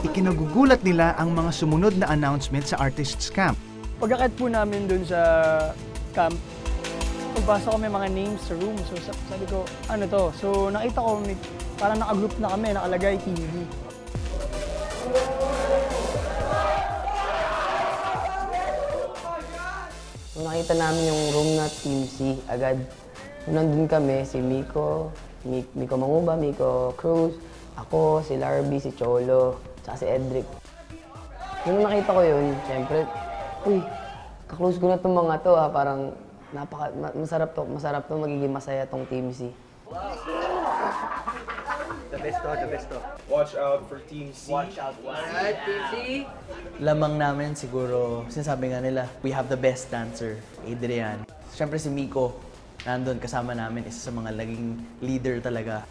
Ikinagugulat nila ang mga sumunod na announcement sa Artists Camp. Pagkakit po namin dun sa camp, pagpasok ko may mga names sa room. So sabi ko, ano to? So nakita ko, parang naka-group na kami, nakalagay TV. So nakita namin yung room na Team C agad. So, nandun kami, si Miko, Miko Manguba, Miko Cruz, ako, si Larby, si Cholo, tsaka si Edric. Nung nakita ko yun, syempre, uy, kaklose ko na itong mga to ha, parang masarap to, magiging masaya tong Team C. The best to. Watch out for Team C. Alright, Team C! Lamang namin siguro, sinasabi nga nila, we have the best dancer, Adrian. Siyempre si Miko, nandun kasama namin, isa sa mga laging leader talaga.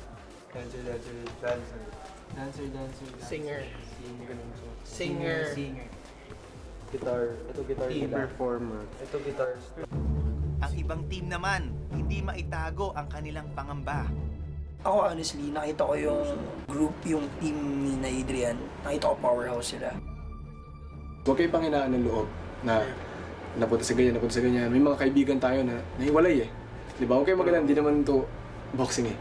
Singer. Guitar. Ito guitar Key nila. performer. Ito guitars. Ang ibang team naman, hindi maitago ang kanilang pangamba. Ako honestly, nakita ko yung group, yung team ni na Adrian. Nakita ko powerhouse sila. Huwag kayo panghinaan ng loob na napunta sa ganyan. May mga kaibigan tayo na nahiwalay eh. Diba? Huwag kayo magalan, hindi naman ito boxing eh.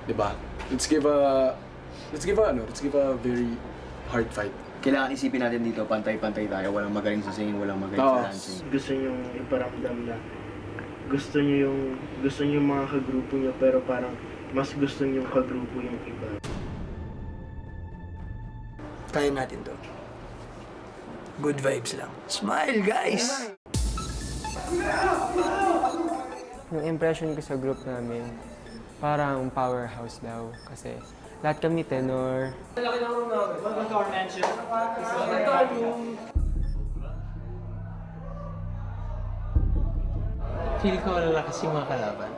Diba? Let's give a very hard fight. Kailangan isipin natin dito, pantay-pantay tayo. Walang magaling sa singing, walang magaling sa dancing. Gusto niyo iparamdam na gusto niyo yung mga kagrupo niyo, pero parang mas gusto niyo yung kagrupo yung iba. Kaya natin to. Good vibes lang. Smile, guys! Yung impression ko sa group namin, parang powerhouse daw. Kasi lahat kami tenor. Feel ko lalakas yung mga kalaban.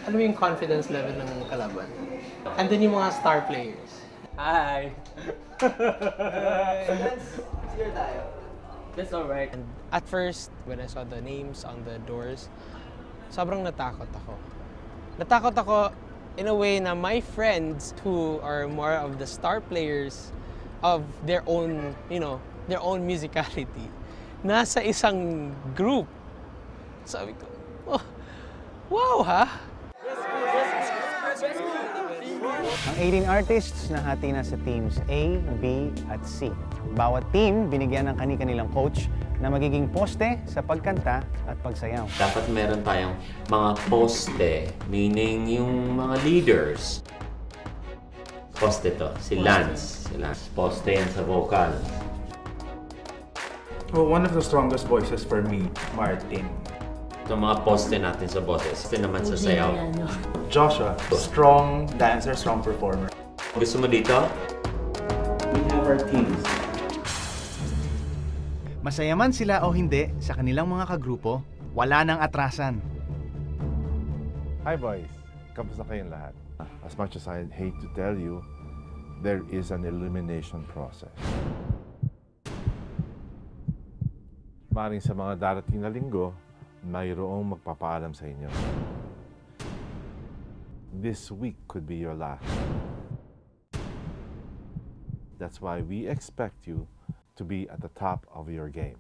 Alam mo yung confidence level ng kalaban. And then yung mga star players. Hi! That's alright. At first, when I saw the names on the doors, sobrang natakot ako. Natakot ako in a way na my friends who are more of the star players of their own, their own musicality, nasa isang group. Sabi ko, oh, wow ha? Ang 18 artists nahati na sa teams A, B at C. Bawat team binigyan ng kani-kanilang coach na magiging poste sa pagkanta at pagsayaw. Dapat meron tayong mga poste, meaning yung mga leaders. Poste to, si Lance. Poste yan sa vocal. Well, one of the strongest voices for me, Martin. Itong mga poste natin sa boses. Ito naman sa sayaw. Joshua, strong dancer, strong performer. Gusto mo dito? We have our teams. Masaya man sila o hindi sa kanilang mga kagrupo, wala nang atrasan. Hi boys! Kamusta kayong lahat? As much as I hate to tell you, there is an elimination process. Maring sa mga darating na linggo, mayroong magpapaalam sa inyo. This week could be your last. That's why we expect you to be at the top of your game.